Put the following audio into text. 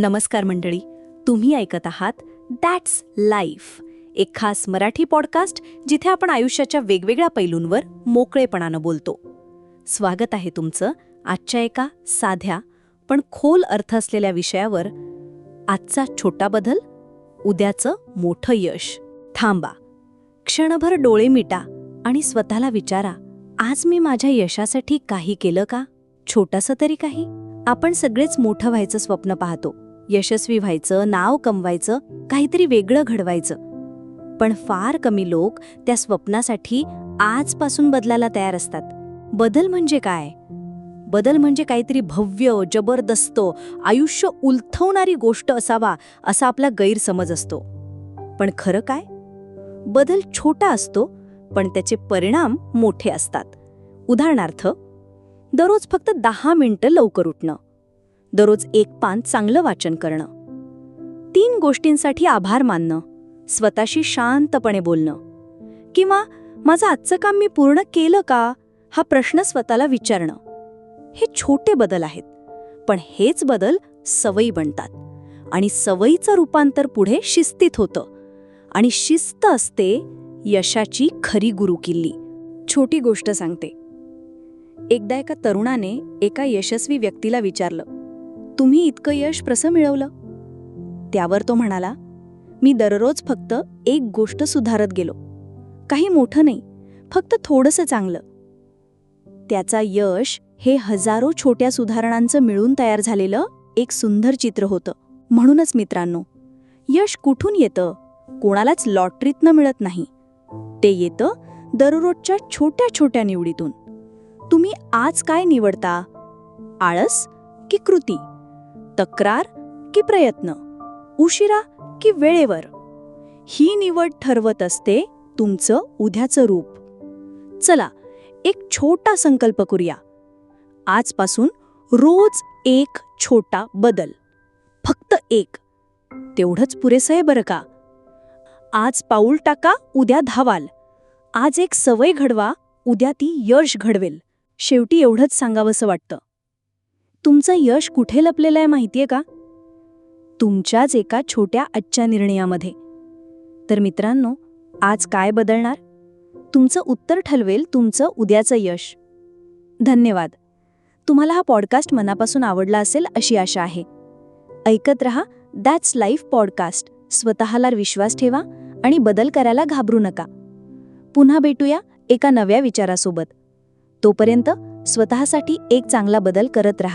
नमस्कार मंडळी, तुम्ही ऐकत आहात दॅट्स लाईफ, एक खास मराठी पॉडकास्ट जिथे आपण आयुष्याच्या वेगवेगळ्या पैलूंवर मोकळेपणानं बोलतो. स्वागत आहे तुमचं आजच्या एका साध्या पण खोल अर्थ असलेल्या विषयावर. आजचा छोटा बदल, उद्याचं मोठं यश. थांबा, क्षणभर डोळे मिटा आणि स्वतःला विचारा, आज मी माझ्या यशासाठी काही केलं का? छोटंसं तरी काही. आपण सगळेच मोठं व्हायचं स्वप्न पाहतो, यशस्वी व्हायचं, नाव कमवायचं, काहीतरी वेगळं घडवायचं. पण फार कमी लोक त्या स्वप्नासाठी आजपासून बदलायला तयार असतात. बदल म्हणजे काय? बदल म्हणजे काहीतरी भव्य, जबरदस्त, आयुष्य उलथवणारी गोष्ट असावा असा आपला गैरसमज असतो. पण खरं काय? बदल छोटा असतो, पण त्याचे परिणाम मोठे असतात. उदाहरणार्थ, दररोज फक्त 10 मिनिटं लवकर उठणं, दररोज 1 पान चांगलं वाचन करणं, 3 गोष्टींसाठी आभार मानणं, स्वतःशी शांतपणे बोलणं, किंवा माझं आजचं काम मी पूर्ण केलं का हा प्रश्न स्वतःला विचारणं. हे छोटे बदल आहेत, पण हेच बदल सवयी बनतात आणि सवयीचं रूपांतर पुढे शिस्तीत होतं. आणि शिस्त असते यशाची खरी गुरुकिल्ली. छोटी गोष्ट सांगते. एकदा एका तरुणाने एका यशस्वी व्यक्तीला विचारलं, तुम्ही इतकं यश कसं मिळवलं? त्यावर तो म्हणाला, मी दररोज फक्त एक गोष्ट सुधारत गेलो. काही मोठं नाही, फक्त थोडंसं चांगलं. त्याचा यश हे हजारो छोट्या सुधारणांचं मिळून तयार झालेलं एक सुंदर चित्र होतं. म्हणूनच मित्रांनो, यश कुठून येतं? कोणालाच लॉटरीतनं मिळत नाही. ते येतं दररोजच्या छोट्या छोट्या निवडीतून. तुम्ही आज काय निवडता? आळस की कृती? तक्रार की प्रयत्न? उशिरा की वेळेवर? ही निवड ठरवत असते तुमचं उद्याचं रूप. चला, एक छोटा संकल्प करूया. आजपासून रोज एक छोटा बदल, फक्त एक. तेवढंच पुरेसं आहे बरं का. आज पाऊल टाका, उद्या धावाल. आज एक सवय घडवा, उद्या ती यश घडवेल. शेवटी एवढंच सांगावंसं वाटतं, तुमचं यश कुठे लपलेलं आहे माहितीये का? तुमच्याच एका छोट्या आजच्या निर्णयामध्ये. तर मित्रांनो, आज काय बदलणार? तुमचं उत्तर ठरवेल तुमचं उद्याचं यश. धन्यवाद. तुम्हाला हा पॉडकास्ट मनापासून आवडला असेल अशी आशा आहे. ऐकत रहा दॅट्स लाईफ पॉडकास्ट. स्वतःला विश्वास ठेवा आणि बदल करायला घाबरू नका. पुन्हा भेटूया एका नव्या विचारासोबत. तोपर्यंत स्वतःसाठी एक चांगला बदल करत रहा.